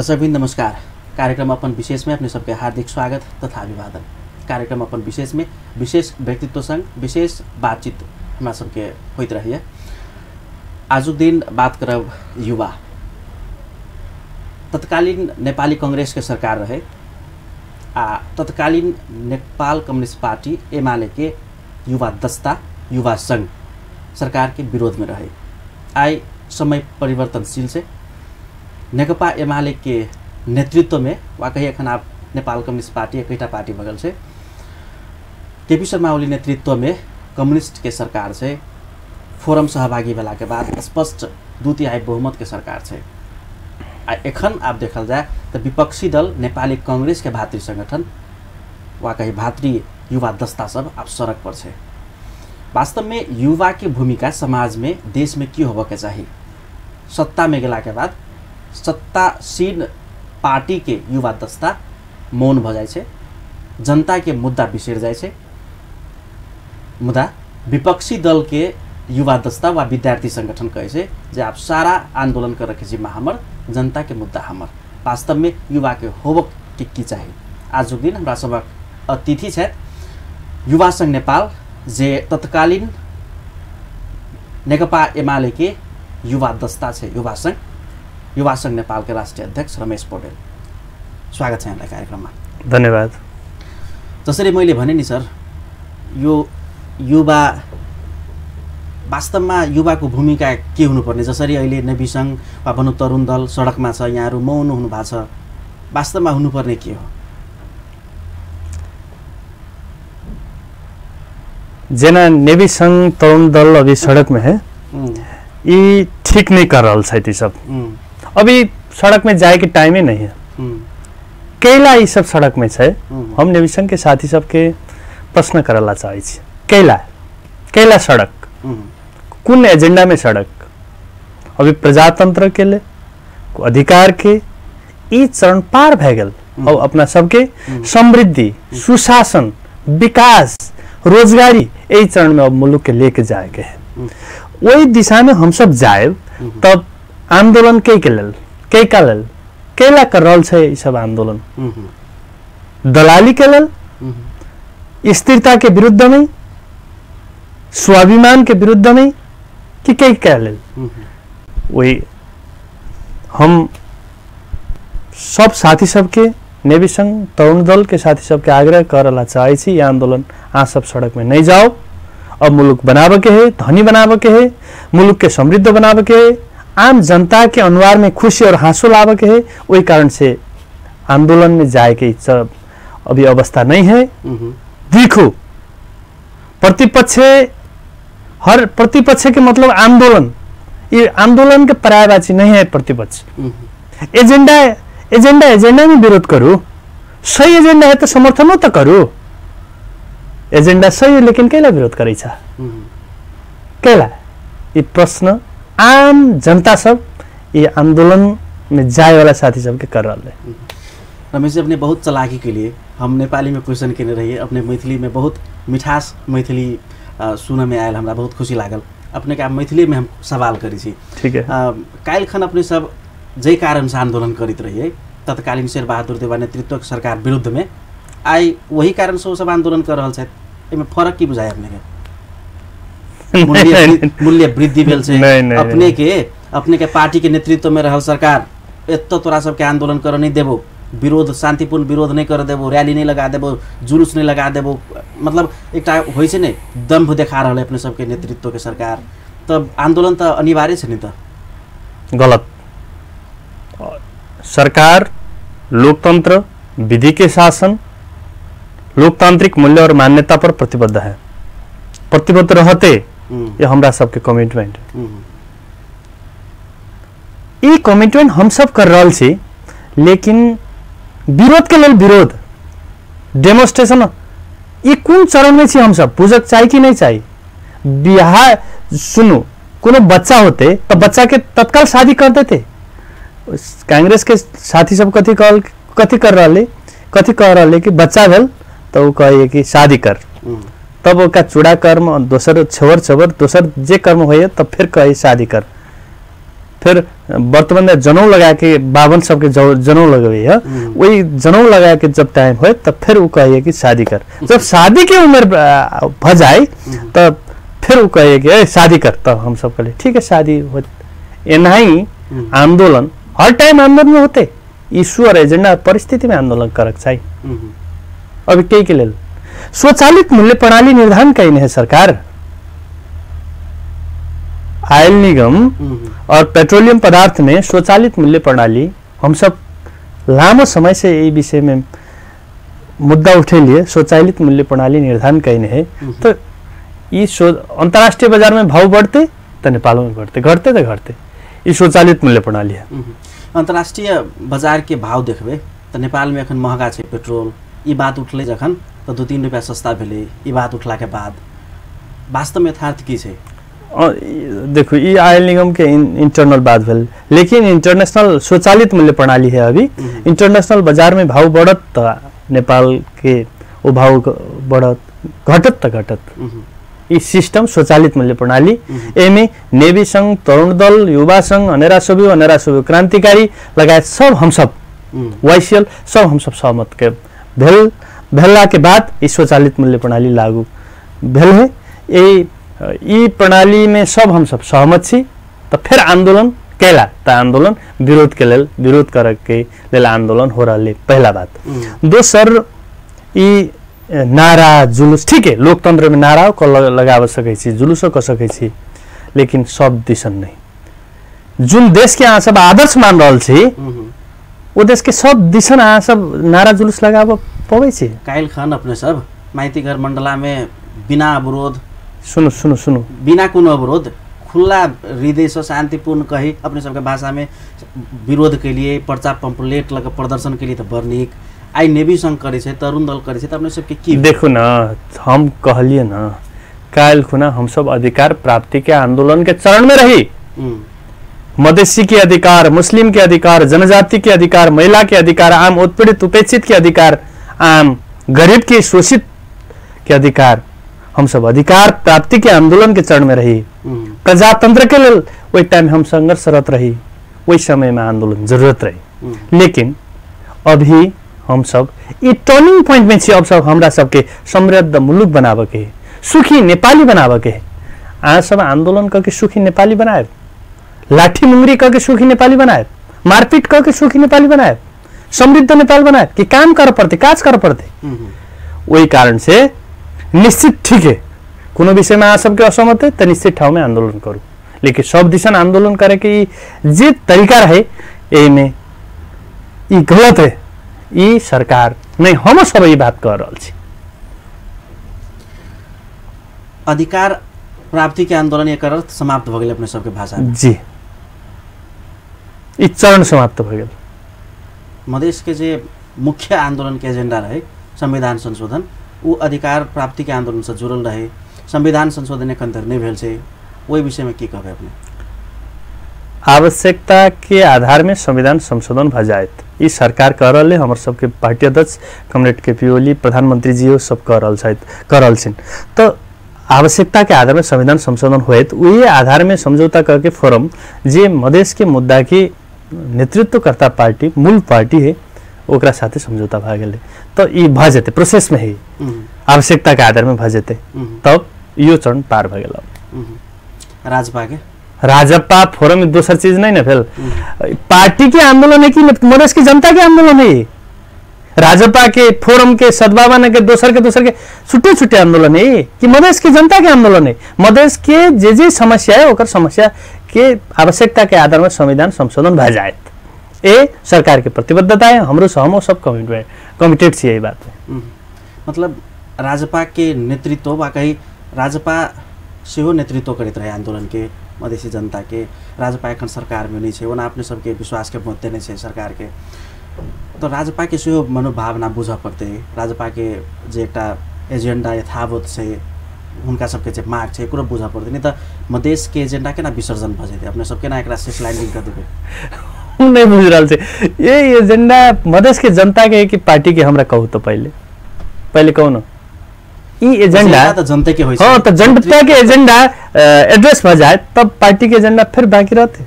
दर्शकवृन्द नमस्कार। कार्यक्रम अपन विशेष में अपने सबके हार्दिक स्वागत तथा अभिवादन। कार्यक्रम अपन विशेष में विशेष व्यक्तित्व संग विशेष बातचीत हमारा सबके होइत रही है। आजुक दिन बात करब युवा। तत्कालीन नेपाली कांग्रेस के सरकार रहे आ तत्कालीन नेपाल कम्युनिस्ट पार्टी एमाले के युवा दस्ता युवा संघ सरकार के विरोध में रहे। आई समय परिवर्तनशील से नेकपा एमाले के नेतृत्व में वा कहीं एखन आप नेपाल कम्युनिस्ट पार्टी एकैटा पार्टी बगल से केपी शर्मा ओली नेतृत्व में कम्युनिस्ट के सरकार से फोरम सहभागी भेला के बाद स्पष्ट 2/3 बहुमत के सरकार से एखन आप देखल जाए तो विपक्षी दल नेपाली कांग्रेस के भातृ संगठन वा कहीं भातृ युवा दस्ता सब आप सड़क पर छे। वास्तव में युवा की भूमिका समाज में देश में की होबे के चाहिए। सत्ता में गेला के बाद सत्तासीन पार्टी के युवा दस्ता मौन भ जाए छे, जनता के मुद्दा बिसर जाए छे। मुद्दा विपक्षी दल के युवा दस्ता वा विद्यार्थी संगठन कहे छे जे आप सारा आंदोलन कर रखे जिम्मा हमर, जनता के मुद्दा हमर। वास्तव में युवा के होबक की चाहिए। आज दिन हमरा सबक अतिथि छे युवा संघ नेपाल जे तत्कालीन नेकपा एमाले के युवा दस्ता छे युवा संघ नेपाल के राष्ट्रीय अध्यक्ष रमेश पौडेल। स्वागत छ यहाँलाई कार्यक्रममा। धन्यवाद। जसरी मैले भने नि सर, यो युवा वास्तवमा युवाको भूमिका के हुनुपर्ने, जसरी अहिले नेवी संघ वा भनौँ तरुण दल सडकमा छ, यहाँहरू मौन हुनु भएको छ, वास्तवमा हुनुपर्ने के हो? जेना नेवी संघ तरुण दल अभी सड़क में है, ये ठीक नहीं कर रहा है। सब अभी सड़क में जाए के टाइम ही नहीं है। कैला ये सब सड़क में है। हम नेवी संघ के साथी सबके प्रश्न करला चाहे कैला सड़क कौन एजेंडा में सड़क अभी प्रजातंत्र के लिए अधिकार के ई चरण पार भे गल। और अपना सबके समृद्धि सुशासन विकास रोजगारी यही चरण में अब मुल्क के लेके जाए के है। वही दिशा में हम सब जाए तब आंदोलन कैला कर रहा है। सब आंदोलन दलाली के लेल, स्थिरता के विरुद्ध में, स्वाभिमान के विरुद्ध में कि कई लेल वही हम सब साथी सबके नेवी संघ तरुण दल के साथी सबके आग्रह करला चाहे छी। यह आंदोलन आ सब सड़क में नहीं जाओ। अब मुल्क बनावे के है, धनी बनावे के है, मुल्क के समृद्ध बनावे के है, आम जनता के अनुहार में खुशी और हाँसो लावे के है। वही कारण से आंदोलन में जाए के इच्छा अभी अवस्था नहीं है। देखो प्रतिपक्ष, हर प्रतिपक्ष के मतलब आंदोलन, ये आंदोलन के पर्यायवाची नहीं है। प्रतिपक्ष एजेंडा में विरोध करो। सही एजेंडा है तो समर्थन तो करो। एजेंडा सही है लेकिन कैला विरोध करे छा? कैला? ये प्रश्न आम जनता सब ये आंदोलन में जाए वाला साथी सब के कर रहा है। रमेश जी, अपने बहुत चालाकी के लिए हम नेपाली में क्वेश्चन करने रहिए, अपने मैथिली में बहुत मिठास मैथिली सुन में आयल, हमरा बहुत खुशी लागल। अपने के मैथिली में हम सवाल करी छी। ठीक है। काल खन अपने सब जय कारण से आंदोलन करित रहिए, तत्कालीन शेर बहादुर देवा नेतृत्व के सरकार विरुद्ध में। आई वही कारण से वो सब आंदोलन कर रहा है। इनमें फर्क की बुझाए अपने के? मूल्य वृद्धि भेल से अपने के पार्टी के नेतृत्व में रहल सरकार एत तोरा सबके आंदोलन कर नहीं देबो, विरोध शांतिपूर्ण विरोध नहीं कर देबो, रैली नहीं लगा देबो, जुलूस नहीं लगा देबो, मतलब एक होइ छै ने दम्भ देखा रहा है अपने सबके नेतृत्व के सरकार, तब आंदोलन तो अनिवार्य है नहीं? तो गलत। सरकार लोकतंत्र विधि के शासन लोकतांत्रिक मूल्य और मान्यता पर प्रतिबद्ध है। प्रतिबद्ध रहते ये हमरा सबके कमिटमेंट। ये कमिटमेंट हम सब कर रहा छी, लेकिन विरोध के लेल विरोध डेमोन्स्ट्रेशन ये कौन चरण में छी? हम सब बुझक चाहिए कि नहीं चाहिए? बिहार सुनो, कोनो बच्चा होते तो बच्चा के तत्काल शादी कर देते। कांग्रेस के साथी सब कथी कर रहा कि बच्चा भेल तो कहे कि शादी कर, तब ओका चूड़ा कर्म दोसर छवर दोसर जे कर्म होइए तब फिर कहे शादी कर। फिर वर्तमान में जनऊ लगा के बावन सबके जनऊ लगवे है, वही जनऊ लगा के जब टाइम हो तब फिर वो कहिए कि शादी कर। जब शादी की उम्र भ जाए तब फिर वो कहिए कि शादी कर, तब हम सब कहले ठीक है शादी हो। एनाही आंदोलन हर टाइम आंदोलन में होते, इश्यू और एजेंडा परिस्थिति में आंदोलन करक चाहिए। अभी कई के लेल स्वचालित मूल्य प्रणाली निर्धारण कहीं है सरकार। आयल निगम और पेट्रोलियम पदार्थ में स्वचालित मूल्य प्रणाली हम सब लामो समय से यही विषय में मुद्दा उठे लिए स्वचालित मूल्य प्रणाली निर्धारण कहीं है। तो ये अंतर्राष्ट्रीय बाजार में भाव बढ़ते तो नेपाल में बढ़ते, घटते तो घटते, ये स्वचालित मूल्य प्रणाली है। अंतर्राष्ट्रीय बाजार के भाव देखबे तो नेपाल में अखन महंगा है पेट्रोल, ये बात उठले जखन तो 2-3 रुपया सस्ता भेले, ये बात उठला के बाद वास्तव में यथार्थ की है? देखो ये आयल निगम के इंटरनल बात भेल, लेकिन इंटरनेशनल स्वचालित मूल्य प्रणाली है। अभी इंटरनेशनल बाजार में भाव बढ़त तो नेपाल के वो भाव बढ़त, घटत तो घटत। ये सिस्टम स्वचालित मूल्य प्रणाली एमे नेवी संघ, तरुण दल, युवा संघ, अनेरा सोभियो क्रांतिकारी लगायत सब हम सब वाईसीएल सब हम सब सहमत के भेला के बाद इस स्वचालित मूल्य प्रणाली लागू भेल है। ये प्रणाली में सब हम सब सहमत छी। तो फिर आंदोलन कैला तो आंदोलन विरोध के लेल, विरोध करे के लेल आंदोलन हो रहा है, पहला बात। दोसर ये नारा जुलूस ठीक है, लोकतंत्र में नारा को लगाव सके छी, जुलूसो कर सके छी, लेकिन सब दिशन नहीं। जुन देश के अहाँ सब आदर्श मान रहा छी वो देश के सब दिशन अहाँ सब नारा जुलूस लगाव पवे छी। कायल खान अपने सब माइतीघर मंडला में बिना अवरोध, सुनो बिना कोनो अवरोध खुला हृदय से शांतिपूर्ण कही अपने सबके भाषा में विरोध के लिए पर्चा पंपलेट लगा प्रदर्शन के लिए तो बर्निक आई नेवी संघ करे छे, तरुण दल करे छे, तो अपने सबके की देखो ना, हम कहलिए ना कायल खुना हम सब अधिकार प्राप्ति के आंदोलन के चरण में रही। मधेसी के अधिकार, मुस्लिम के अधिकार, जनजाति के अधिकार, महिला के अधिकार, आम उत्पीड़ित उपेक्षित के अधिकार, आम गरीब के शोषित के अधिकार, हम सब अधिकार प्राप्ति के आंदोलन के चरण में रही। प्रजातंत्र के लिए वही टाइम हम संघर्षरत रही, वही समय में आंदोलन जरूरत रही। लेकिन अभी हम सब ये टर्निंग पॉइंट में छी। अब सब हमरा सबके समृद्ध मुलुक बनावे के, सुखी नेपाली बनावे के, आ सब आंदोलन करके सुखी नेपाली बनाए, लाठी मुंगरी करके सुखी नेपाली बनाए, मारपीट करके सुखी नेपाली बनाए, समृद्ध नेपाल बनाए कि काम कर पड़ते, काज कर पड़ते। वही कारण से निश्चित ठीक है कोनो विषय में आ सबके असहमत है तो निश्चित ठाव में आंदोलन करूँ, लेकिन सब दिशा आंदोलन करे के जे तरीका रहे ए में ये गलत है। ये सरकार नहीं, हम सब ये बात कर रहा छी। अधिकार प्राप्ति के आंदोलन एक अर्थ समाप्त हो गए अपने सबके भाषा में जी, ये चरण समाप्त हो गए। मधेश के जे मुख्य आंदोलन के एजेंडा रहे संविधान संशोधन, वो अधिकार प्राप्ति के आंदोलन से जुड़ल रहे। संविधान संशोधन एखन तक नहीं भेल छै, वही विषय में की कहबे अपने? आवश्यकता के आधार में संविधान संशोधन भ जाए ई सरकार कर रहे, हमर सबके पार्टी अध्यक्ष कमरेड केपी ओली, प्रधानमंत्री जी सब कर रहल छन्। तो आवश्यकता के आधार में संविधान संशोधन हुए तो वही आधार में समझौता करके फोरम जे मधेश के मुद्दा की नेतृत्वकर्ता पार्टी मूल पार्टी है ओकरा साथे समझौता भ गेले। तो ये भ जेते प्रोसेस में ही आवश्यकता के आधार में भ जेते, तब यो चरण पार भ गेल। राजपा फोरम में दोसर चीज नहीं ना भेल, पार्टी के आंदोलन है कि मधेश की जनता के आंदोलन है। राजपा के फोरम के सद्भावना के दोसर के छुट्टे छुट्टे आंदोलन है कि मधेश की जनता के आंदोलन है। मधेश के जे समस्या है ओकर समस्या के आवश्यकता के आधार में संविधान संशोधन भ जाए, ए सरकार के प्रतिबद्धता है। हमरो हम सब कमिटेड छी यही बात है। मतलब राजपा के नेतृत्व वा कहीं राजपा सेहो नेतृत्व करते रहे आंदोलन के, मधेसी जनता के। राजपा एखन सरकार में नहीं है, ओना अपने सबके विश्वास के मत देने से सरकार के। तो राजपा के सेहो मनोभावना बुझ पड़ते, राजपा के जे एकटा एजेंडा यथावत से उनका सबके जे माग है पूरा बुझ पड़ते, नहीं तो मधेश के एजेंडा के ना विसर्जन भ जाते। अपने सबके ना एक शेष लाइनिंग कर देबे नहीं बुझ रहा से ये एजेंडा मधेश के जनता के कि पार्टी के हमरा कहू तो पहले कहू न ई एजेंडा तो जनता के होय हां तो जनता के एजेंडा एड्रेस भ जाए तब पार्टी के एजेंडा फिर बाकी रहते।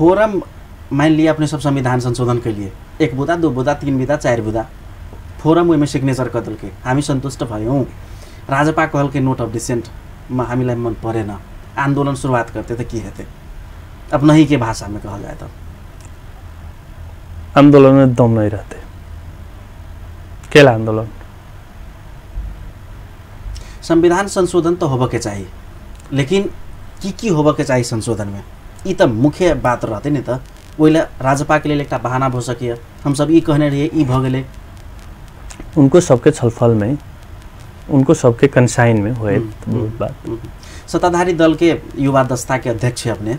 फोरम मान लिया अपने सब संविधान संशोधन के लिए 1 बुदा 2 बुदा 3 बुदा 4 बुदा फोरम उइमे सिग्नेचर कर देलकै हामी सन्तुष्ट भयौँ राजपा कहलकै नोट अफ डिसेंटमा हामीलाई मन परेन आंदोलन शुरुआत करते तो की हेतै अब नहीं के भाषा में कहल जाए तो आंदोलन में दम नहीं रहते केला आंदोलन संविधान संशोधन तो होबके चाहिए लेकिन की होबके चाहिए संशोधन में ई तो मुख्य बात रहते नहीं तो ओइला राजपा के लिए एक बहाना हो सकिए हम सब ई कहने रहिए ई भ गेलै उनको सबके छलफल में उनको सबके कंसाइन में हुए बहुत बात सत्ताधारी दल के युवा दस्ता के अध्यक्ष अपने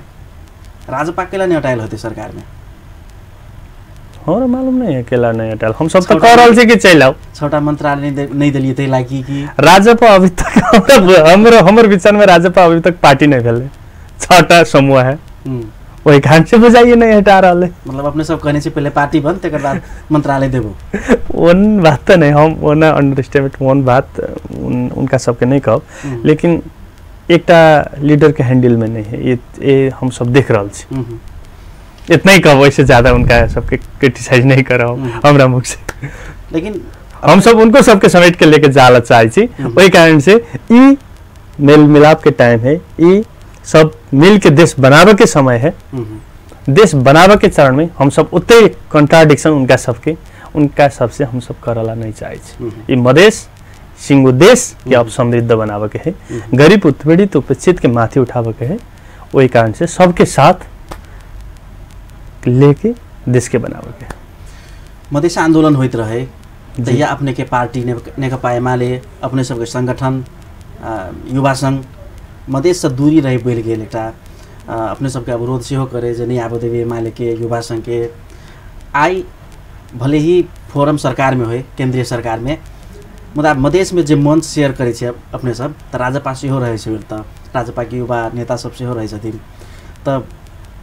राजपा के लिए नहीं हटायल होते सरकार में हमारा मालूम नहीं है केला नहीं हटायल हम सब तो कह रहल छी कि चल आओ छोटा मंत्रालय नहीं दिलिए तै लागि कि राजपा अभी तक हमर विचार में राजपा अभी तक पार्टी नहीं भेले 6टा समूह है वही कारण से बुझाइए नहीं हटा रहा है मतलब अपने सब कहने से पहले पार्टी बन तेकर बाद मंत्रालय देबो वन बात तो नहीं हम ओना अंडरस्टैंड वन बात उनका सबके नहीं कहब लेकिन एकटा लीडर के हैंडल में नहीं है ये हम सब देख रहा छी इतना ही कहब वैसे ज्यादा उनका सबके क्रिटिसाइज नहीं कर रहा हूँ हमरा मुख से लेकिन हम सब उनको सबके समेट के लेके जाला चाहे छी वही कारण से ई मेल मिलाप के टाइम है ई सब मिल के देश बनावे के समय है देश बनावे के चरण में हम सब उतने कंट्राडिक्शन उनका सबसे हम सब करला नहीं चाहे ये मधेश सिंगो देश के अब समृद्ध बनावे के है गरीब उत्पीड़ित उपेक्षित के माथे उठावे के है वही कारण से सबके साथ लेके देश के बनावे के मधेश आंदोलन होइत रहे तैया अपने के पार्टी नेकपा एमाले अपने सबके संगठन युवा संघ मधेश से दूरी रही बैल गेल एकटा अपने सबके अवरोध सेहो करे जे नहीं आबो देवी एमाले के युवा संघ के आई भले ही फोरम सरकार में होय केंद्रीय सरकार में मुदा मधेश में जे मंच शेयर करे छे अपने सब त राजपा सेहो रहे छै त राजपा के युवा नेता सब सेहो रहे छथिन त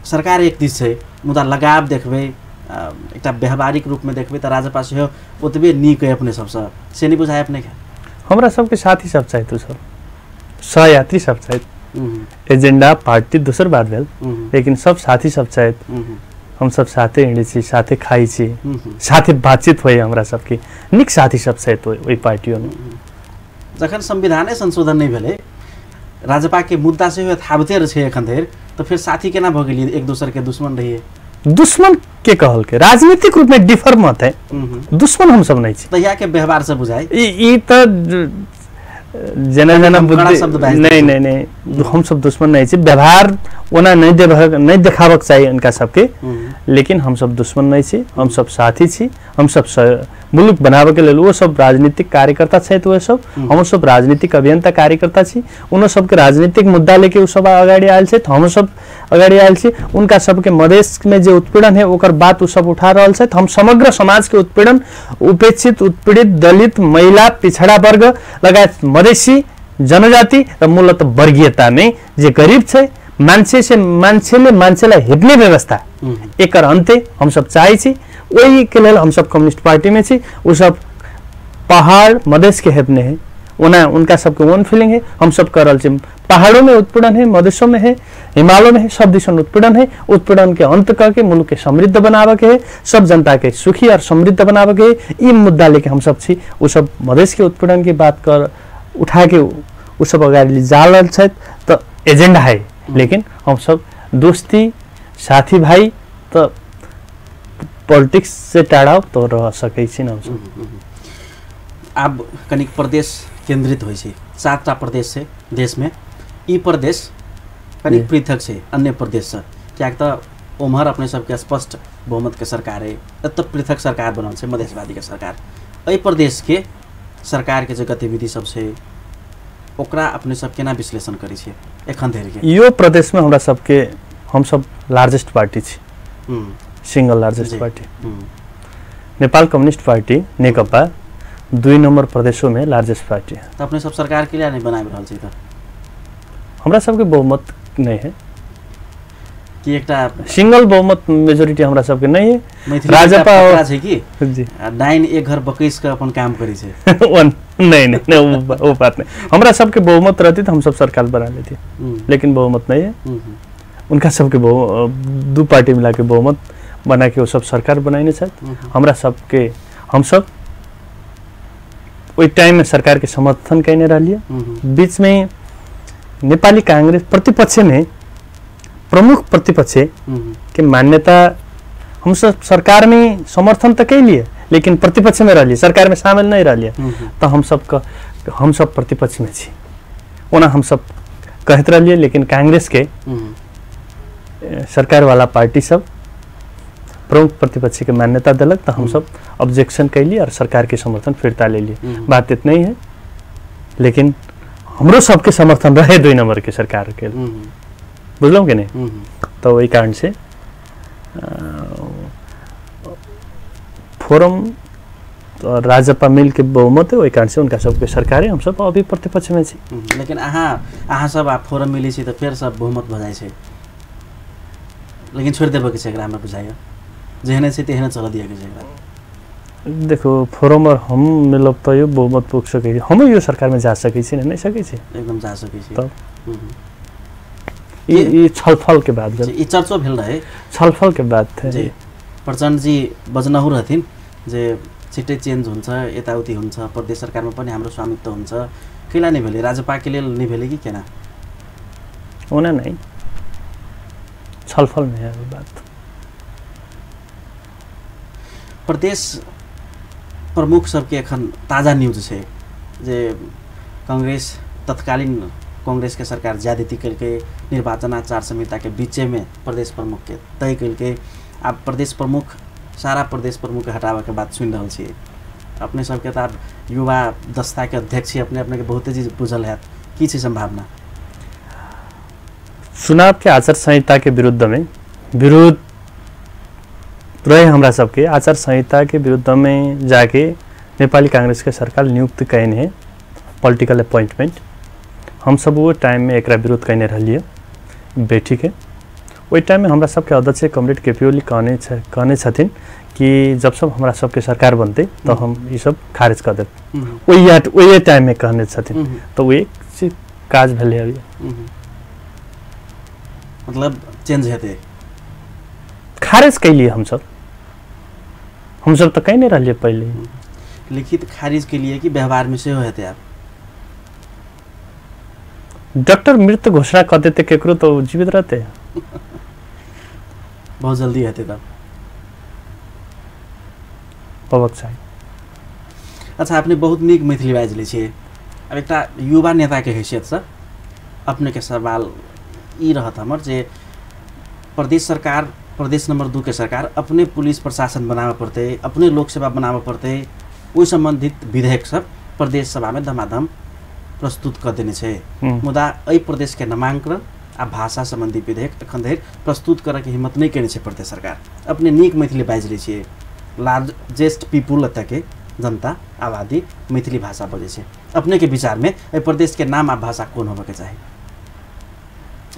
सरकार एक दिस छै मुदा लगाव देखबे एकटा व्यवहारिक रूप में देखबे त राजपा सेहो ओतबे नीक है अपने सबसे से नहीं बुझाय अपने के हमरा सबके साथी सब चाहे तो सब सहयात्री सब चाहे एजेंडा पार्टी दूसर बात भेल लेकिन सब साथी सब चाहे हम सब साथे हिँडे छी साथे खाई छी साथे बातचीत होय हमरा सबके निक साथी सब चाहे तो वही पार्टियों में जखन संविधान संशोधन नहीं भेले राजपा के मुद्दा से यथावते रहे एखन धरि तो फिर साथी केना भ गेलिए एक दूसर के दुश्मन रहिए दुश्मन के कहल के राजनीतिक रूप में डिफर मत है दुश्मन हम सब नहीं छी तहिया के व्यवहार से बुझाई ई त जना बुद्धि नहीं हम सब दुश्मन नहीं छी व्यवहार ओना नहीं देखावक चाहिए उनका सबके लेकिन हम सब दुश्मन नहीं छी हम सब साथी छी हम सब मुल्क बनावे के लिए वो सब राजनीतिक कार्यकर्ता छे तो सब हम सब राजनीतिक अभियंता कार्यकर्ता छी उन सबके राजनीतिक मुद्दा लेके उ सब अगाडि आयल छे तो हम सब अगाडि आयल छी उनका सबके मधेश में जो उत्पीड़न है ओकर बात उ सब उठा रहल छे हम समग्र समाज के उत्पीड़न उपेक्षित उत्पीड़ित दलित महिला पिछड़ा वर्ग लगायत मधेसी जनजाति र मूलत वर्गीयता में जे गरीब छे मान्छे से मान्छेलाई हेप्ने व्यवस्था एकर अन्त्य हम सब चाहे छी वही के लिए हम सब कम्युनिस्ट पार्टी में छी वो सब पहाड़ मधेश के हेपने है उनका सबके वन फीलिंग है हम सब कर रहे पहाड़ों में उत्पीड़न है मधेशों में है हिमालयों में है सब दिशा उत्पीड़न है उत्पीड़न के अंत करके मुल्क के समृद्ध बनावे के है सब जनता के सुखी और समृद्ध बनावे के है ये मुद्दा लेके हम सब छी वो सब मधेश के उत्पीड़न की बात कर उठा के वो सब अगाडि जाल तो एजेंडा है लेकिन हम सब दोस्ती साथी भाई तो पॉलिटिक्स से टाड़ा तो रह सकै छी न अब कनिक प्रदेश केंद्रित होइ छै 7टा प्रदेश से देश में ई प्रदेश कनिक पृथक छै अन्य प्रदेश से क्या तो उम्हर अपने सबके स्पष्ट बहुमत के सरकार है एत पृथक सरकार बनल छै मधेशवादी के सरकार एहि प्रदेश के सरकार के जो गतिविधि सब छै ओकरा अपने सब केना विश्लेषण करै छै एखन धरि के यो प्रदेश में हमरा सबके हम सब लार्जेस्ट पार्टी छी single largest party Nepal communist party Nekapa 2 number प्रदेशों में लार्जेस्ट पार्टी है तो अपने सब सरकार के लिए नहीं बना रहल छै त हमरा सबके बहुमत नहीं है कि एकटा सिंगल बहुमत मेजोरिटी हमरा सबके नहीं है राजपा छै कि जी डाइन एक घर बकैस के अपन काम करै छै नहीं वो बात नहीं हमरा सबके बहुमत रहती तो हम सब सरकार बना लेते लेकिन बहुमत नहीं है उनका सबके दो पार्टी मिला के बहुमत बना के वो सब सरकार बनाइने छ हमरा सबके हम सब वही टाइम में सरकार के समर्थन कैने रहिए बीच में नेपाली कांग्रेस प्रतिपक्ष में प्रमुख प्रतिपक्ष के मान्यता हम सब सरकार में समर्थन तो कई लिए लेकिन प्रतिपक्ष में रहिए सरकार में शामिल नहीं रहिए तो हम सब प्रतिपक्ष में छी ओना हम सब कहते रहिए लेकिन कांग्रेस के सरकार वाला पार्टी सब प्रमुख प्रतिपक्ष के मान्यता दिलक तो हम सब ऑब्जेक्शन कैलिए और सरकार के समर्थन फिरता ले लिए बात इतना ही है लेकिन हमरो सबके समर्थन रहे 2 नंबर के सरकार के बुझलौं कि नहीं तो वही कारण से फोरम और राजपा मिल के बहुमत है वही कारण से उनका सबके सरकार है हम सब अभी प्रतिपक्ष में छी लेकिन अहाँ सब आप फोरम मिली छी तो फिर सब बहुमत भ जाय छै लेकिन छोड़ देबो के छै एकरा हमरा बुझाइयो जेहने छै तेहने चल दिया के छै एकरा देखो फोरम और हम मिलब तो यो बहुमत पुग सकै छी हम यो सरकार में जा सकै छी नहीं सकै छी एकदम जा सकै छी तब ये छलफल के बाद ई चर्चा भेल रहे छलफल के बाद थे जी प्रचण्ड जी बजनहु रहथिन जे छिट्टै चेन्ज हुन्छ यताउति हुन्छ प्रदेश सरकारमा पनि हाम्रो स्वामित्व हुन्छ किला नै भेले राजपा के लेल नै भेले कि केना होना नहीं छलफल में है बात प्रदेश प्रमुख सबके एखन ताजा न्यूज छै जे कांग्रेस तत्कालीन कांग्रेस के सरकार ज्यादती करके निर्वाचन आचार संहिता के बीचे में प्रदेश प्रमुख के तय करके आप प्रदेश प्रमुख सारा प्रदेश प्रमुख के हटावे के बात सुन रहल छी अपने सबके तो युवा दस्ता के अध्यक्ष अपने अपने के बहुते चीज बुझल है की छै संभावना चुनाव के आचार संहिता के विरुद्ध रहे हमरा सबके आचार संहिता के विरुद्ध में जाके नेपाली कांग्रेस के सरकार नियुक्त कैन है पॉलिटिकल अपॉइंटमेंट हम सब वो टाइम में एक विरोध कैने रहिए बैठी के वही टाइम में हमरा सबके अध्यक्ष कमरेड केपी ओली कहने छथिन कि जब सब हमरा सबके सरकार बनते तो हम ये सब खारिज कर देते वही टाइम में कहने छथिन तो वो एक काज भेले अभी मतलब चेंज हेते खारिज कैलिए हम सब तो कहीं नहीं रहिए पहले लिखित खारिज के लिए कि व्यवहार में से हेते आप डॉक्टर मृत घोषणा कर देते केकरो तो जीवित रहते बहुत जल्दी हेते तब पवक चाहिए अच्छा आपने बहुत नीक मैथिली बाजले छे अब एकटा युवा नेता के हैसियत से अपने के सवाल ई रहत हमर जे प्रदेश सरकार प्रदेश नंबर 2 के सरकार अपने पुलिस प्रशासन बनावे पड़ते अपने लोक सेवा बनावे पड़ते ओहि संबंधित विधेयक सब प्रदेश सभा में धमाधम प्रस्तुत कर देने छे मुदा एहि प्रदेश के नामांकन आ भाषा संबंधी विधेयक एखन धरि प्रस्तुत करे के हिम्मत नहीं केने छे प्रदेश सरकार अपने नीक मैथिली बाजले छे लार्जेस्ट पीपुल एतऽ के जनता आबादी मैथिली भाषा बजे छे अपने के विचार में एहि प्रदेश के नाम आ भाषा कोन होबे के चाही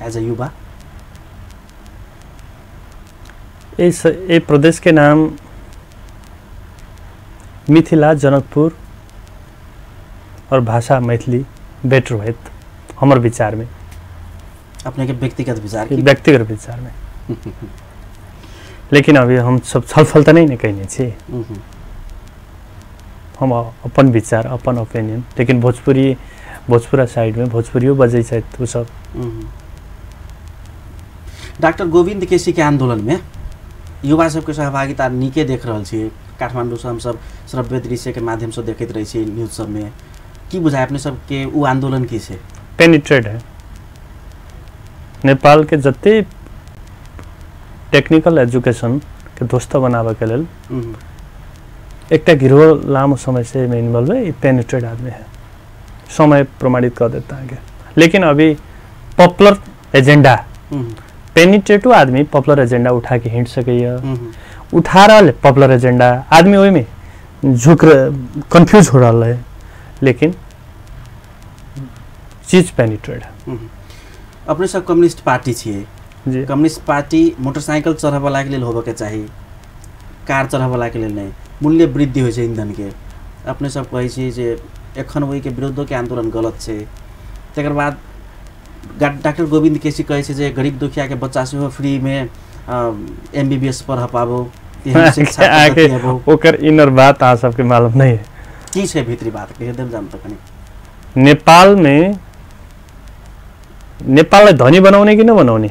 एज अ युवा ए प्रदेश के नाम मिथिला जनकपुर और भाषा मैथिली बेटर होत हमर विचार में अपने के व्यक्तिगत विचार में लेकिन अभी हम सब छलफल तो नहीं कहने छी हम अपन विचार अपन ओपिनियन लेकिन भोजपुरा साइड में भोजपुरियो बजे छै तो सब डॉक्टर गोविंद केसी के आंदोलन में युवा सबके सहभागिता नीके देख रहल छी काठमांडू से हम सब श्रव्य दृश्य के माध्यम से देखते रहे छी न्यूज सब में की बुझाय अपने सब के वो आंदोलन की से पेनिट्रेट है नेपाल के जते टेक्निकल एजुकेशन के दोस्त बनावे के लेल एकटा गिरोह लामो समय से में इन्वॉल्व है पेनिट्रेट आदमी है समय प्रमाणित कर देता है लेकिन अभी पॉपुलर एजेंडा पेनिट्रेटो आदमी पॉपुलर एजेंडा उठा के हिंट सके उठा रहा है पॉपुलर एजेंडा आदमी वही में झुक कंफ्यूज हो रहा है लेकिन चीज पेनिट्रेट है अपने सब कम्युनिस्ट पार्टी छिए जी कम्युनिस्ट पार्टी मोटरसाइकिल चढ़े वाला के लेल होबे के चाही कार चढ़े वाला के लेल नहीं मूल्य वृद्धि होय छै ईंधन के अपने सब कहै छी जे एखन ओहि के विरुद्ध के आंदोलन गलत छै तकर बाद डॉक्टर गोविंद केसी कहे छे जे गरीब दुखिया के बच्चा से फ्री में MBBS पढ़ पाबो आगे ओकर इनर बात आ सबके मालूम नहीं है की छे भीतरी बात के एकदम जान त कनी नेपाल में नेपाललाई धनी बनाउने कि नबनाउने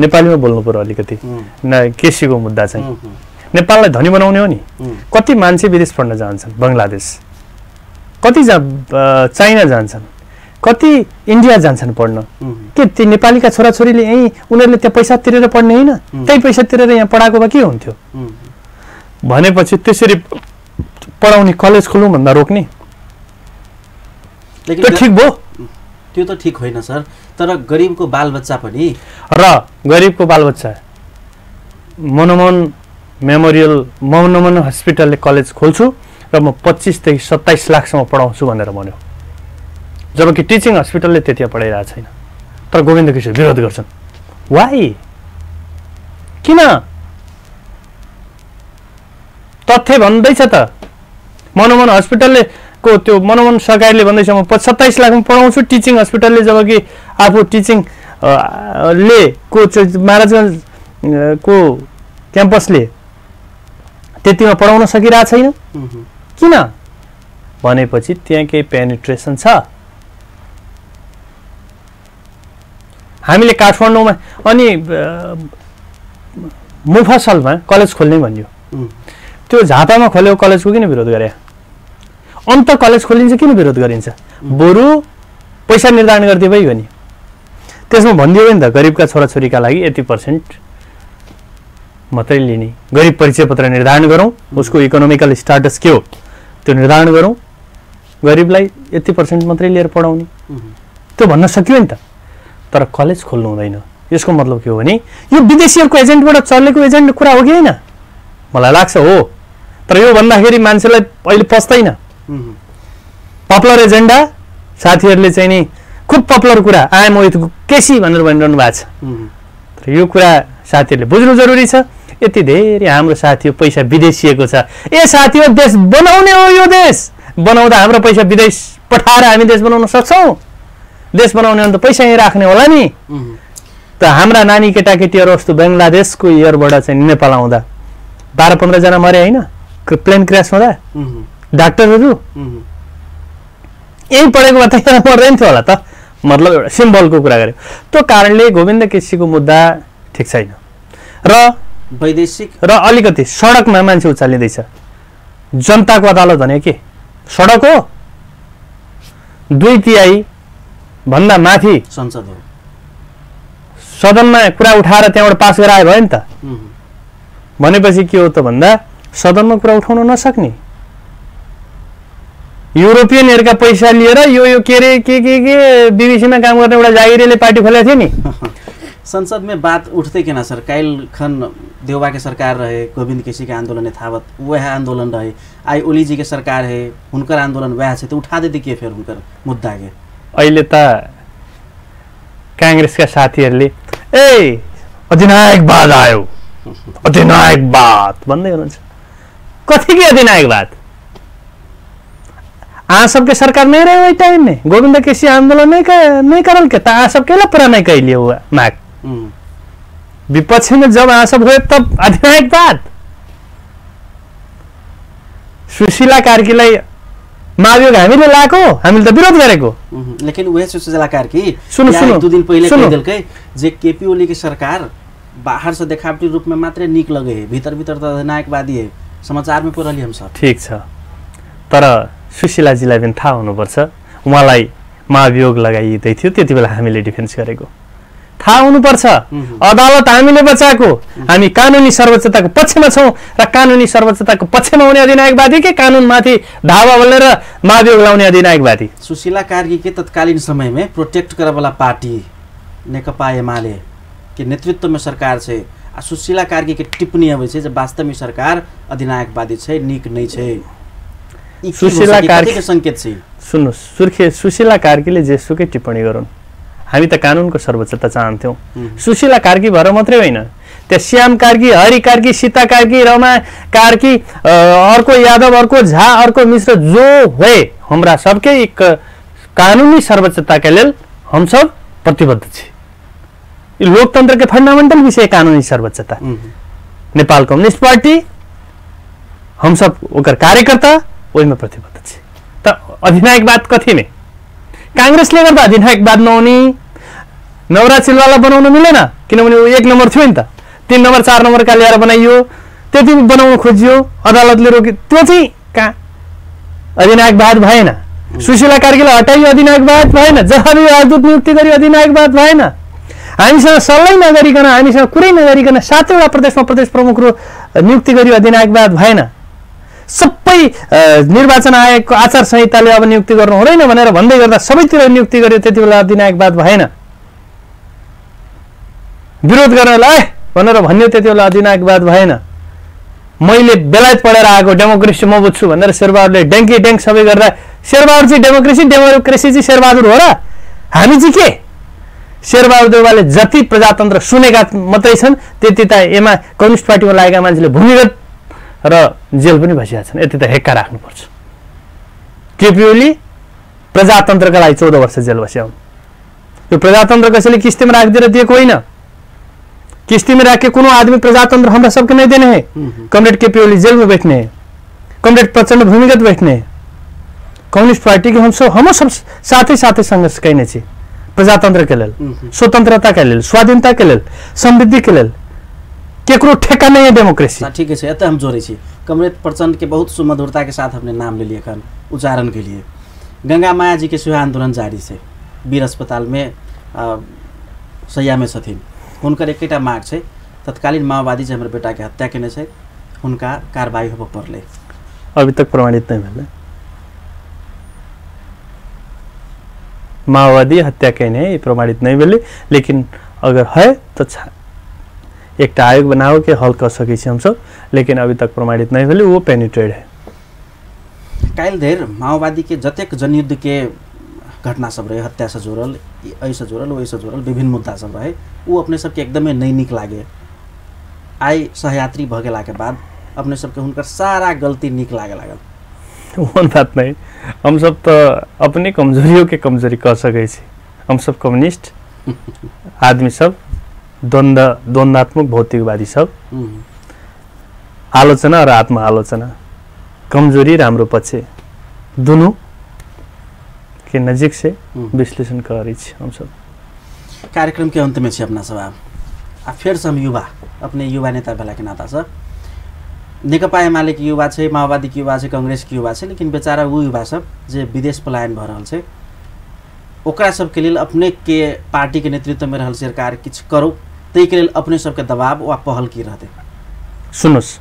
नेपालीमा बोल्नु पर्यो अलिकति न केसीको मुद्दा चाहिँ नेपाललाई धनी बनाउने हो नि कति मान्छे विदेश पढ्न जान्छन् बंगलादेश कति चाइना जान्छन् कति इन्डिया जान्छन् पढ्न के ती नेपालीका छोराछोरीले यही उनीहरूले त्यहाँ पैसा तिरेर पढ्ने हैन त्यही पैसा तिरेर यहाँ पढाएको भए के हुन्थ्यो भनेपछि त्यसरी पढाउने कलेज खोल्नु भन्दा रोक्ने लेकिन ठीक भयो त्यो त ठीक होइन सर तर गरीबको बालबच्चा पनि र गरीबको बालबच्चा मनोमन मेमोरियल मनोमन हस्पिटलले कलेज खोल्छु र म 25 देखि 27 लाखसम्म पढाउँछु भनेर भन्यो जबकि टिचिङ हस्पिटलले त्यति पढाइरहेको छैन तर गोविन्द केसी विरोध गर्छन् वाइ किन तथ्य भन्दैछ त मनोमन हस्पिटलले को त्यो मनोमन सरकारले भन्दैछ म 27 लाखमा पढाउँछु टिचिङ हस्पिटलले जबकि आफू टिचिङ ले को महाराजगञ्ज को क्याम्पसले त्यतिमा पढाउन सकिरहेको छैन किन भनेपछि त्यहाँ केही पेनिट्रेसन छ हामीले काठमाडौँमा अनि मुफसलमा कलेज खोल्ने भन्यो त्यो झापामा खोलेको कलेजको किन विरोध गरे अन्त कलेज खोलिन्छ किन विरोध गरिन्छ बरु पैसा निर्धारण गर्दै भइगयो नि त्यसमा भनिदियो नि त गरिबका छोराछोरीका लागि यति % मात्रै लिने गरिब परिचय पत्र निर्धारण गरौँ उसको इकोनोमिकल स्टाटस के हो त्यो निर्धारण गरौँ गरिबलाई यति % मात्रै लिएर पढाउने त्यो भन्न सकियो नि त तर कलेज खोल्नु हुँदैन यसको मतलब के हो भने यो विदेशीहरुको एजेन्टबाट चलेको एजेन्ट कुरा हो कि हैन मलाई लाग्छ हो तर यो भन्दाखेरि मान्छेलाई अहिले पस्दैन पपुलर एजेन्डा साथीहरुले चाहिँ नि खूब पपुलर कुरा आई एम विथ केसी भनेर भनिरहनु भएको छ तर यो कुरा साथीहरुले बुझ्नु जरुरी छ यति धेरै हाम्रो साथीहरु पैसा विदेशीको छ ए साथीहरु देश बनाउने हो यो देश बनाउँदा हाम्रो पैसा विदेश पठाएर हामी देश बनाउन सक्छौं देश बनाउने भने त पैसा यही राख्ने होला नि त हाम्रा नानी केटाकेटीहरु जस्तो बंगलादेशको एयरबाट चाहिँ नेपाल आउँदा 12-15 जना मरे हैन प्लेन क्र्याश हुँदा डाक्टरहरु यही पढेको भए त मर्दैन थियो होला त मतलब एउटा सिम्बलको कुरा गर्यो त्यो कारणले गोविन्द केसीको मुद्दा ठीक छैन र वैदेशिक र अलिकति सडकमा मान्छे उचालिँदैछ जनताको अदालत भने के सडक हो 2/3 भन्दा माथि संसद हो सदनमा कुरा उठाएर त्यहाँबाट पास गराए भयो नि त भनेपछि के हो त भन्दा सदनमा कुरा उठाउन नसक्ने युरोपियनहरुका पैसा लिएर यो के रे के बीबीसीमा काम गर्ने एउटा जागिरेले पार्टी खोलेको थियो नि संसद में बात उठते के ना सर काइल खन देउबा के सरकार रहे गोविंद केसी के आंदोलन यथावत वह आंदोलन रहे आई ओली जी के सरकार है हुनकर आंदोलन वह से तो उठा देती के फिर हुनकर मुद्दा के अहिले त कांग्रेसका साथीहरुले ए अधिनायकवाद आयो अधिनायकवाद भन्दै हुनुहुन्छ कथि के अधिनायकवाद आ सबके सरकार नहीं रहे वही टाइम में गोविंद केसी आंदोलन नहीं करल के ता सब के लपरा नहीं कैलिए हुआ माग विपक्ष में जब आ सब हुए तब अधिनायकवाद सुशीला कार्कीलाई महाभियोग हामीले लाको हामीले त विरोध गरेको लेकिन वह सुशीला कार्की सुनो 2 दिन पहिले कह देलकै जे केपी ओली के सरकार बाहर से देखावटी रूप में मात्र निक लगे है भीतर भीतर त अधिनायकवादी है समाचार में पढली हम सब ठीक छ तर सुशीला जीलाई पनि थाहा हुनुपर्छ उहाँलाई महाभियोग लगाइदै थियो त्यतिबेला हामीले डिफेन्स गरेको थाहा हुनुपर्छ अदालत हामीले बचाएको हामी कानुनी सर्वोच्चताको पक्षमा छौं र कानुनी सर्वोच्चताको पक्षमा हुने अधिनायकवादी के कानुनमाथि धावा बोलेर महाभियोग लाउने अधिनायकवादी सुशीला कार्की के तत्कालीन समय में प्रोटेक्ट करे वाला पार्टी नेकपा एमाले के नेतृत्व में सरकार छे आ सुशीला कार्की के टिप्पणी आबै छे जे वास्तव में सरकार अधिनायकवादी छे निक नै छे सुशीला कार्की के संकेत छे सुन्नु सुशीला कार्कीले जेसुकै टिप्पणी गरून् हामी त कानुनको सर्वोच्चता चाहन्थ्यौं सुशीला कार्की भएर मात्रै होइन त्या श्याम कार्की हरि कार्की सीता कार्की रमा कार्की अर्को यादव अर्को झा अर्को मिश्र जो भए हमरा सबके एक कानुनी सर्वोच्चता के लेल हम सब प्रतिबद्ध छी। ये लोकतंत्र के फंडामेंटल विषय कानूनी सर्वोच्चता। नेपाल कम्युनिस्ट पार्टी हम सब ओकर कार्यकर्ता ओहि में प्रतिबद्ध छी। त अधिनायकवाद कथी में कांग्रेसले गर्दा अधिनायकवाद नहुने नवराज सिल्वालाई बनाउन मिलेन, किनभने वो 1 नम्बर थियो नि त। 3 नम्बर 4 नम्बर का ल्याएर बनाइयो, त्यति बनाउन खोजियो, अदालतले रोक्यो। त्यो चाहिँ कहाँ अधिनायकवाद भएन। सुशीला कार्कीलाई हटाइयो, अधिनायकवाद भएन। जहाबी राजदूत नियुक्ति गरियो, अधिनायकवाद भएन। हामीसँग सल्लाह नगरिकन, हामीसँग कुरै नगरिकन 7 वटा प्रदेशमा प्रदेश प्रमुखहरू नियुक्ति गरियो, अधिनायकवाद भएन। सबै निर्वाचन आयोगको आचार संहिताले अब नियुक्ति गर्नु हुँदैन भनेर भन्दै गर्दा सबैतिर नियुक्ति गर्यो, त्यति बेला अधिनायकवाद भएन। विरोध गर्नलाई भनेर भन्यो, त्यति बेला अधिनायकवाद भएन। मैले बेलायत पढेर आएको डेमोक्रेसी म बुझ्छु भनेर शेरबहादुरले ड्याङ्की ड्याङ्क सबै गर्दा शेरबहादुर चाहिँ डेमोक्रेसी चाहिँ शेरबहादुर हो र हामी चाहिँ के? शेरबहादुर देउवाले जति प्रजातन्त्र सुनेका मात्रै छन् त्यति त कम्युनिस्ट पार्टीमा लागेका मान्छेले भूमिगत र जेल पनि बसिया छन्। यति त हेक्का राख्नुपर्छ। केपी ओली प्रजातन्त्रका लागि 14 वर्ष जेल बस्याउन्। यो प्रजातन्त्र कसैले किस्तीमा राखिदिएर दिएको होइन। किस्तीमा राखे कुनै आदमी प्रजातन्त्र हमरा सबके नहीं देने हैं। कमरेड केपी ओली जेल में बैठने हैं, कमरेड प्रचंड भूमिगत बैठने हैं। कम्युनिस्ट पार्टी के हम सब साथै साथै संघर्ष कैने छी प्रजातंत्र के लेल, स्वतंत्रता के लेल, स्वाधीनता के लेल, समृद्धि के लेल। केकरो ठेका नहीं है डेमोक्रेसी। ठीक है, यत हम जोड़े छी। कमरेड प्रचंड के बहुत सुमधुरता के साथ हमने नाम ले लिया खान उच्चारण के लिए। गंगा माया जी के सेवा आंदोलन जारी से वीर अस्पताल में सैया में छथिन। हुनकर एकटा माग छै, तत्कालीन माओवादी जे हमर बेटा के हत्या केने छै हुनका कार्रवाई होबे परले। अभी तक प्रमाणित नहीं भेलै। माओवादी हत्या केने प्रमाणित नहीं भेलै, लेकिन अगर है तो एक आयोग बनाओ के हल कर सकै छी हम सब, लेकिन अभी तक प्रमाणित नहीं भेलै। वो पेनिट्रेट है। काल धेर माओवादी के जतेक जनयुद्ध के घटना सब रहे, हत्या से जोड़ल, ऐसे जोड़ल, वैसे जोड़ल, विभिन्न मुद्दा सब रहे, वो अपने सबके एकदमै नहीं निक लागे। आई सहयात्री भ गेला के बाद अपने सबके हुनकर सारा गलती निक लागे लागल। वो बात नहीं, हम सब तो अपने कमजोरियों के कमजोरी कर सकै छी। हम सब कम्युनिस्ट आदमी सब द्वंद्वात्मक भौतिकवादी सब आलोचना र आत्म आलोचना, कमजोरी राम्रो पक्ष दोनों के नजीक से विश्लेषण कर रही हम सब। कार्यक्रम के अंत में छे अपना सब फिर से हम युवा, अपने युवा नेता भेला के नाता से नेकपा एमाले के युवा छे, माओवादी के युवा छे, कांग्रेस के युवा छे, लेकिन बेचारा वो युवा सब जे विदेश पलायन भ रहल छे, ओकरा सब के लेल अपने के पार्टी के नेतृत्व में रहल सरकार किछ करो, तै के लेल अपने सब के दबाव वा पहल की रहते? सुन्नुस्,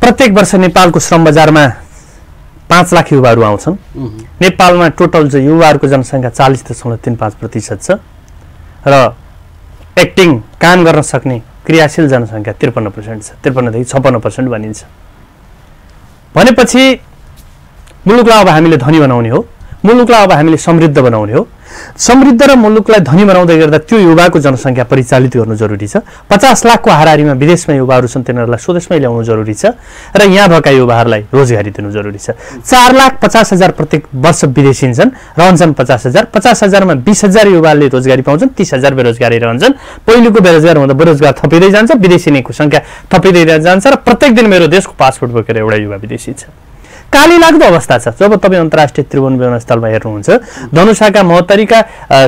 प्रत्येक वर्ष नेपालको श्रम बजारमा 5 लाख युवाहरू आउँछन्। नेपालमा टोटल चाहिँ युवाहरूको जनसङ्ख्या 40.35% छ र एक्टिङ काम गर्न सक्ने क्रियाशील जनसङ्ख्या 53% छ। 53 देखि 56% भनिन्छ। भनेपछि मुलुकलाई अब हामीले धनी बनाउने हो, मुलुकलाई अब हामीले समृद्ध बनाउने हो। समृद्ध र मुलुकलाई धनी बनाउँदै गर्दा त्यो युवाको जनसङ्ख्या परिचालित गर्नु जरुरी छ। 50 लाखको हाराहारीमा विदेशमा युवाहरू छन्, तिनीहरूलाई स्वदेशमै ल्याउनु जरुरी छ र यहाँ भएका युवाहरूलाई रोजगारी दिनु जरुरी छ। 4,50,000 प्रत्येक वर्ष विदेशी छन्, रहन्छन् 50,000। 50,000 मा 20,000 युवाले रोजगारी पाउँछन्, 30,000 बेरोजगारी रहन्छन्। पहिलेको बेरोजगार हुँदा बेरोजगार थपिँदै जान्छ, विदेशीको संख्या थपिँदै जान्छ र प्रत्येक दिन मेरो देशको पासपोर्ट बोकेर एउटा युवा विदेशी छ। काली लाग्दो अवस्था छ। जब तपाईँ अन्तर्राष्ट्रिय त्रिभुवन विमानस्थलमा हेर्नुहुन्छ, धनुषाका, महोत्तरीका,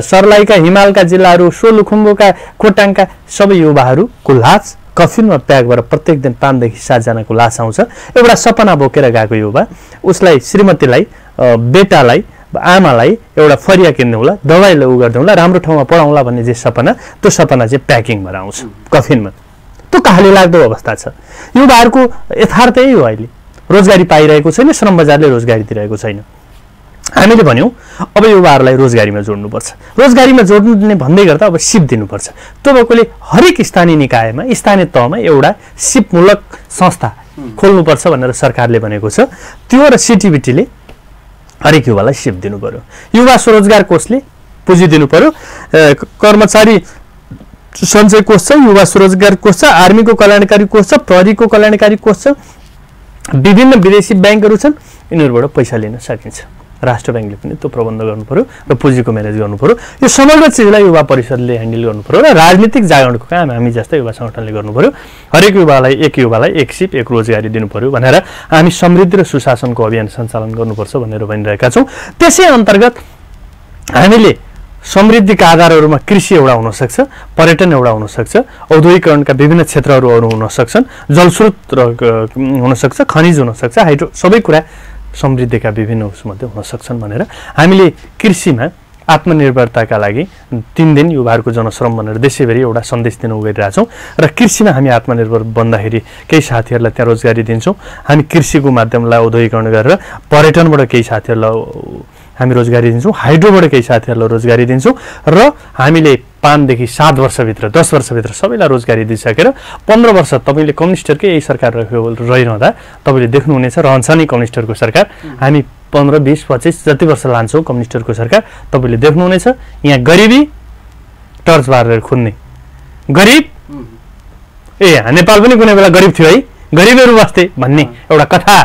सर्लाहीका, हिमालका जिल्लाहरू, सोलुखुम्बुका, खोटाङका सबै युवाहरूको लास कफिनमा प्याक भएर प्रत्येक दिन 5 देखि 7 जनाको लास आउँछ। एउटा सपना बोकेर गएको युवा, उसलाई श्रीमतीलाई, बेटालाई, आमालाई एउटा फरिया किन्नु होला, दबाईले उ गर्दै होला, राम्रो ठाउँमा पढाउँला भन्ने जे सपना, त्यो सपना चाहिँ प्याकिङ भएर आउँछ कफिनमा। त्यो कहाँले लाग्दो अवस्था छ। युवाहरूको यथार्थ यही हो। अहिले रोजगारी पाइरहेको छैन, श्रम बजारले रोजगारी दिइरहेको छैन। हामीले भन्यौं अब युवाहरूलाई रोजगारीमा जोड्नुपर्छ। रोजगारीमा जोड्ने भन्दै गर्दा अब सिप दिनुपर्छ। त्यो भएकोले हरेक स्थानीय निकायमा, स्थानीय तहमा एउटा सिपमूलक संस्था खोल्नुपर्छ भनेर सरकारले भनेको छ। त्यो र सिटिबिटीले हरेक युवालाई सिप दिनु पर्यो। युवा स्वरोजगार कोषले पुँजी दिनु पर्यो। कर्मचारी सञ्चय कोष छ, युवा स्वरोजगार कोष छ, आर्मीको कल्याणकारी कोष छ, प्रहरीको कल्याणकारी कोष छ, विभिन्न विदेशी ब्याङ्कहरू छन्, यिनीहरूबाट पैसा लिन सकिन्छ। राष्ट्र बैंकले पनि त्यो प्रबन्ध गर्नु पर्यो र पुँजीको म्यानेज गर्नु पर्यो। यो समग्र चिजलाई युवा परिषदले ह्यान्डल गर्नु पर्यो र राजनीतिक जागरणको काम हामी जस्तै युवा सङ्गठनले गर्नु पर्यो। हरेक युवालाई एक सिप एक रोजगारी दिनु पर्यो भनेर हामी समृद्धि र सुशासनको अभियान सञ्चालन गर्नुपर्छ भनेर भनिरहेका छौँ। त्यसै अन्तर्गत हामीले समृद्धिका आधारहरूमा कृषि एउटा हुनसक्छ, पर्यटन एउटा हुनसक्छ, औद्योगिकरणका विभिन्न क्षेत्रहरू हुन सक्छन्, जलस्रोत हुनसक्छ, खनिज हुनसक्छ, हाइड्रो, सबै कुरा समृद्धिका विभिन्न उसमध्ये हुन सक्छन् भनेर हामीले कृषिमा आत्मनिर्भरताका लागि 3 दिन युवाहरूको जनश्रम भनेर देशैभरि एउटा सन्देश दिन गइरहेछौँ र कृषिमा हामी आत्मनिर्भर बन्दाखेरि केही साथीहरूलाई त्यहाँ रोजगारी दिन्छौँ। हामी कृषिको माध्यमलाई औद्योगिकरण गरेर पर्यटनबाट केही साथीहरूलाई हामी रोजगारी दिन्छौँ, हाइड्रोबाट केही साथीहरूलाई रोजगारी दिन्छौँ र हामीले 5 देखि 7 वर्षभित्र 10 वर्षभित्र सबैलाई रोजगारी दिइसकेर 15 वर्ष तपाईँले कम्युनिस्टरकै यही सरकार रहिरहँदा तपाईँले देख्नुहुनेछ, रहन्छ नि कम्युनिस्टरको सरकार। हामी 15, 20, 25 जति वर्ष लान्छौँ कम्युनिस्टरको सरकार, तपाईँले देख्नुहुनेछ यहाँ गरिबी टर्च बारेर खुन्ने गरिब नेपाल पनि कुनै बेला गरिब थियो है, गरिबहरू बस्थे भन्ने एउटा कथा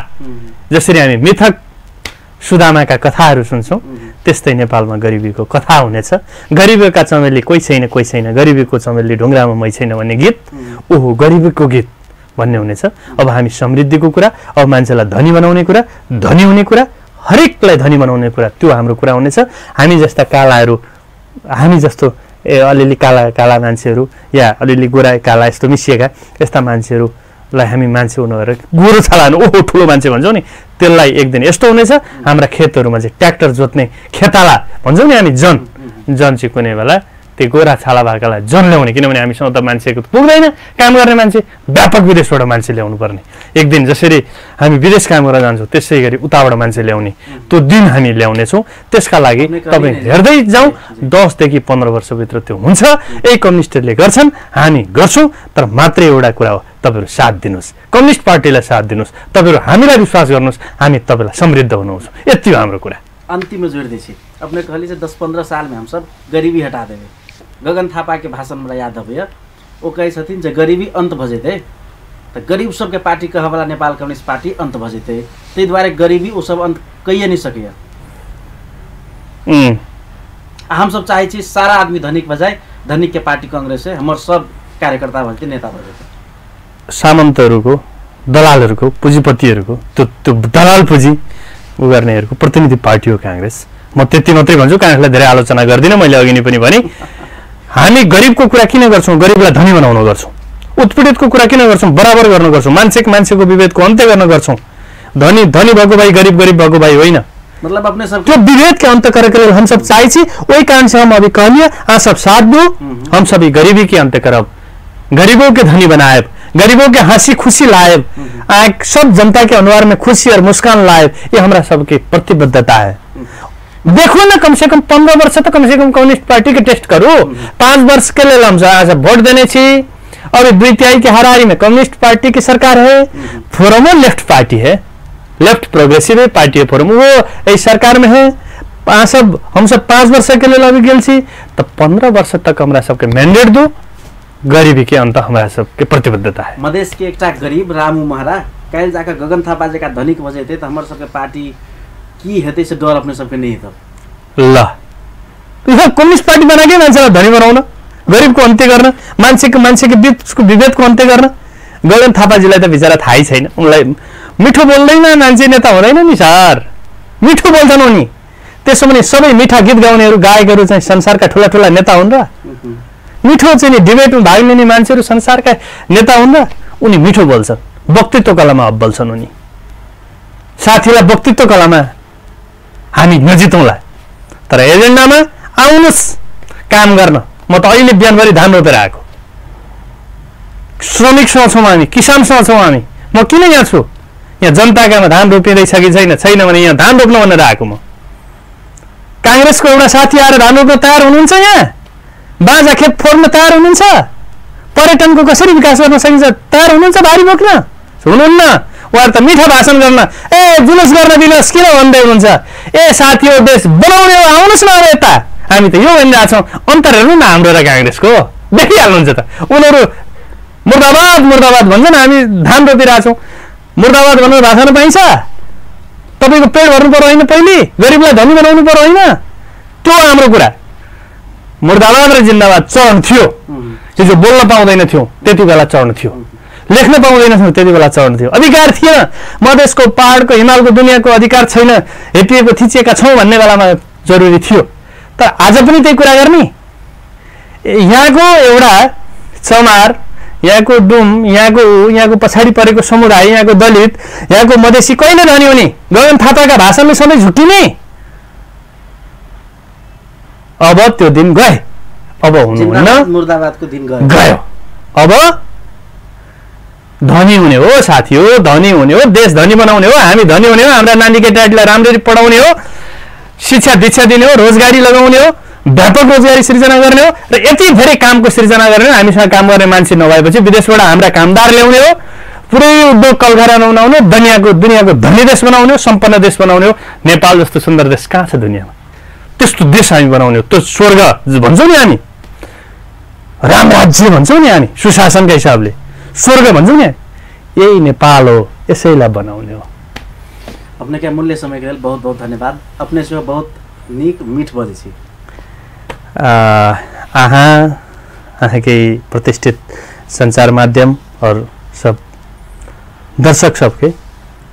जसरी हामी मिथक सुदामाका कथाहरू सुन्छौँ त्यस्तै नेपालमा गरिबीको कथा हुनेछ। गरिबीका चमेली कोही छैन, गरिबीको चमेली ढुङ्ग्रामा मै छैन भन्ने गीत, ओहो गरिबीको गीत भन्ने हुनेछ। अब हामी समृद्धिको कुरा, अब मान्छेलाई धनी बनाउने कुरा, धनी हुने कुरा, हरेकलाई धनी बनाउने कुरा, त्यो हाम्रो कुरा हुनेछ। हामी जस्ता कालाहरू, हामी जस्तो अलिअलि काला मान्छेहरू या अलिअलि गोरा काला यस्तो मिसिएका यस्ता मान्छेहरूलाई हामी मान्छे हुनु भएर गोरो छालानु ओहो ठुलो मान्छे भन्छौँ नि, त्यसलाई एक दिन यस्तो हुनेछ हाम्रा खेतहरूमा चाहिँ ट्र्याक्टर जोत्ने खेताला भन्छौँ नि हामी, जन चाहिँ कुनै बेला त्यो गोरा छाला भएकालाई जन ल्याउने, किनभने हामीसँग त मान्छेको पुग्दैन, काम गर्ने मान्छे व्यापक विदेशबाट मान्छे ल्याउनु पर्ने। एक दिन जसरी हामी विदेश काम गरेर जान्छौँ त्यसै गरी उताबाट मान्छे ल्याउने त्यो दिन हामी ल्याउनेछौँ। त्यसका लागि तपाईँ हेर्दै जाउँ, 10 देखि 15 वर्षभित्र त्यो हुन्छ। यही कम्युनिस्टहरूले गर्छन्, हामी गर्छौँ, तर मात्रै एउटा कुरा हो, तपाईँहरू साथ दिनुहोस्, कम्युनिस्ट पार्टीलाई साथ दिनुहोस्, तपाईँहरू हामीलाई विश्वास गर्नुहोस्, हामी तपाईँलाई समृद्ध हुनुहुन्छ। यति हो हाम्रो कुरा। अंतिम में जोड़ दीजिए, अपने कहली से 10-15 साल में हम सब गरीबी हटा देवे। गगन थापा के भाषण में याद है वो कहे छथिन जे गरीबी अंत भजेते, तो गरीब सबके पार्टी कह वाला नेपाल कम्युनिस्ट पार्टी अंत भजेते, ते द्वारा गरीबी वो सब अंत कहिए नहीं सके। हम सब चाहे छी सारा आदमी धनिक बजाय धनिक के पार्टी कांग्रेस है, हमारे सब कार्यकर्ता भजते नेता भजते। सामन्तहरूको, दलालहरूको, पुँजीपतिहरूको त्यो दलाल पुँजी उ गर्नेहरूको प्रतिनिधि पार्टी हो कांग्रेस। म त्यति मात्रै भन्छु, कांग्रेसलाई धेरै आलोचना गर्दिनँ। मैले अघि नै पनि भने हामी गरिबको कुरा किन गर्छौँ, गरिबलाई धनी बनाउन गर्छौँ, उत्पीडितको कुरा किन गर्छौँ, बराबर गर्न गर्छौँ, मान्छेको विभेदको अन्त्य गर्न गर्छौँ। धनी भएको भाई, गरीब भएको भाई होइन, मतलब अपने सब जो विभेद के अंत करने के लिए हम सब चाहिए, वही कारण से हम अभी कहलिए आप सब साथ दो, हम सभी गरीबी के अंत करब, गरीबों के धनी बनाए, गरीबों के हंसी खुशी लाए, सब जनता के अनुहार में खुशी और मुस्कान लाए, ये हमारा सबकी प्रतिबद्धता है। देखो ना, कम से कम 15 वर्ष तो कम से कम कम्युनिस्ट पार्टी के टेस्ट करो। 5 वर्ष के लिए हम आज वोट देने छी। और 2/3 के हाराहारी में कम्युनिस्ट पार्टी की सरकार है, फोरमो लेफ्ट पार्टी है, लेफ्ट प्रोग्रेसिव पार्टी है, फोरम वो इस सरकार में है। हम सब 5 वर्ष के लिए लगी गेल छी, तो 15 वर्ष तक हमारा सबके मैंडेट दो, गरीबी के अंत हमारा सबके प्रतिबद्धता है। मधेश के एक गरीब रामू महारा कल जाकर गगन थापा जी का धनिक बजे थे, तो हमारे सबके पार्टी की हेते से डर अपने सबके नहीं था। ल कम्युनिस्ट पार्टी बना के मान्छेलाई धनी बनाउन, गरीबको अन्त्य गर्न, मान्छेको बीचको विभेदको अन्त्य गर्न। गगन थापाजीलाई त बिचरा थाहै छैन, उनलाई मिठो बोल्दैन मान्छे नेता हुँदैन नि सर, मिठो बोल्छन् उनी। त्यसो भने सबै मिठा गीत गाउनेहरू गायकहरू चाहिँ संसारका ठुला नेता हुन् र? मिठो चाहिँ नि डिबेटमा भाग लिने मान्छेहरू संसारका नेता हुन् र? उनी मिठो बोल्छन्, वक्तित्व कलामा अब्बल छन् उनी। साथीलाई वक्तित्व कलामा हामी नजितौँला, तर एजेन्डामा आउनुहोस् काम गर्न। म त अहिले बिहानभरि धान रोपेर आएको, श्रमिकसँग छौँ हामी, किसानसँग छौँ हामी। म किन यहाँ छु? यहाँ जनताकामा धान रोपिँदैछ कि छैन भने यहाँ धान रोप्न भनेर आएको म। कांग्रेसको एउटा साथी आएर धान रोप्न तयार हुनुहुन्छ, यहाँ बाजा खेत फोड्न तयार हुनुहुन्छ, पर्यटनको कसरी विकास गर्न सकिन्छ तयार हुनुहुन्छ, भारी बोक्न हुनुहुन्न। उहाँहरू त मिठा भाषण गर्न, जुलुस गर्न दिनुहोस् किन भन्दै हुनुहुन्छ? साथी हो, देश बनाउने हो, आउनुहोस् न अब यता। हामी त यो भनिरहेको छौँ, अन्तर हेर्नु न हाम्रो र कांग्रेसको, देखिहाल्नुहुन्छ त। उनीहरू मुर्दाबाद भन्छन्, हामी धान रोपिरहेछौँ। मुर्दाबाद भन्नु भाषण पाइन्छ? तपाईँको पेट भर्नु पर्यो होइन, पहिले गरिबलाई धनी बनाउनु पर्यो होइन, त्यो हाम्रो कुरा। मुर्दाबाद र जिन्दाबाद चरण थियो, जो बोल्न पाउँदैन थियो त्यति बेला चरण थियो, लेख्न पाउँदैन थियो त्यति बेला चरण थियो, अधिकार थिएन, मधेसको पहाडको हिमालको दुनियाँको अधिकार छैन, हेपिएको थिचिएका छौँ भन्ने बेलामा जरुरी थियो। तर आज पनि त्यही कुरा गर्ने? यहाँको एउटा चमार, यहाँको डुम, यहाँको पछाडि परेको समुदाय, यहाँको दलित, यहाँको मधेसी कहिले धनी हुने? गगन थापाका भाषणले सधैँ झुक्किने? अब त्यो दिन गए, अब हुनुहुन्न, मुर्दाबादको दिन गयो। अब धनी हुने हो साथी हो, धनी हुने हो, देश धनी बनाउने हो, हामी धनी हुने हो, हाम्रा नानी केटाहरूलाई राम्ररी पढाउने हो, शिक्षा दीक्षा दिने हो, रोजगारी लगाउने हो, व्यापक रोजगारी सृजना गर्ने हो, र यति धेरै कामको सृजना गर्ने हो। हामीसँग काम गर्ने मान्छे नभएपछि विदेशबाट हाम्रा कामदार ल्याउने हो, पुरै उद्योग कलकारखाना बनाउने हो, दुनियाँको धनी देश बनाउने हो, सम्पन्न देश बनाउने हो। नेपाल जस्तो सुन्दर देश कहाँ छ दुनियाँमा? त्यस्तो देश हामी बनाउने हो, त्यो स्वर्ग भन्छौँ नि हामी, राम राज्य भन्छौँ नि हामी, सुशासनका हिसाबले स्वर्ग भन्छौँ नि, यही नेपाल हो, यसैलाई बनाउने हो। अपने क्या मूल्य समय के लिए बहुत बहुत धन्यवाद। अपने से बहुत नीक मीठ बजे छी। आहाँ के प्रतिष्ठित संचार माध्यम और सब दर्शक सबके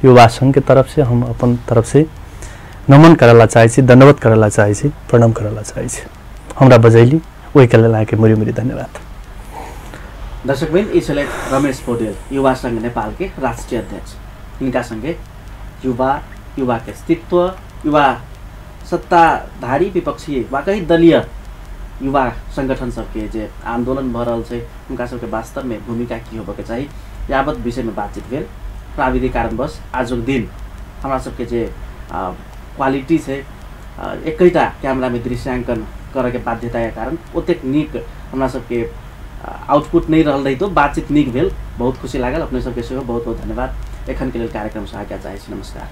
युवा संघ के तरफ से हम अपन तरफ से नमन करला चाहे छी, दंडवत करला चाहे छी, प्रणाम करला चाहे छी। हमरा बजैली वही के लेल आके मुरी धन्यवाद। दर्शक बहन, इस रमेश पौडेल युवा संघ नेपाल के राष्ट्रीय अध्यक्ष, इनका संगे युवा के अस्तित्व, युवा सत्ताधारी विपक्षी वा कहीं दलीय युवा संगठन सबके जे आंदोलन भ रहल छै, उनका सबके वास्तव में भूमिका की होबे चाहिए, यावत विषय में बातचीत भेल। प्राविधिक कारणवश आजुक दिन हमरा सबके जे क्वालिटी छै, एकैटा कैमरा में दृश्यांकन करे के बाध्यता के कारण ओतेक नीक हमरा सबके आउटपुट नहीं रहल रही, तो बातचीत नीक भेल, बहुत खुशी लागल। अपने सबके सेहो बहुत बहुत धन्यवाद। एखन के लेल कार्यक्रम से आज्ञा चाहै छी। नमस्कार।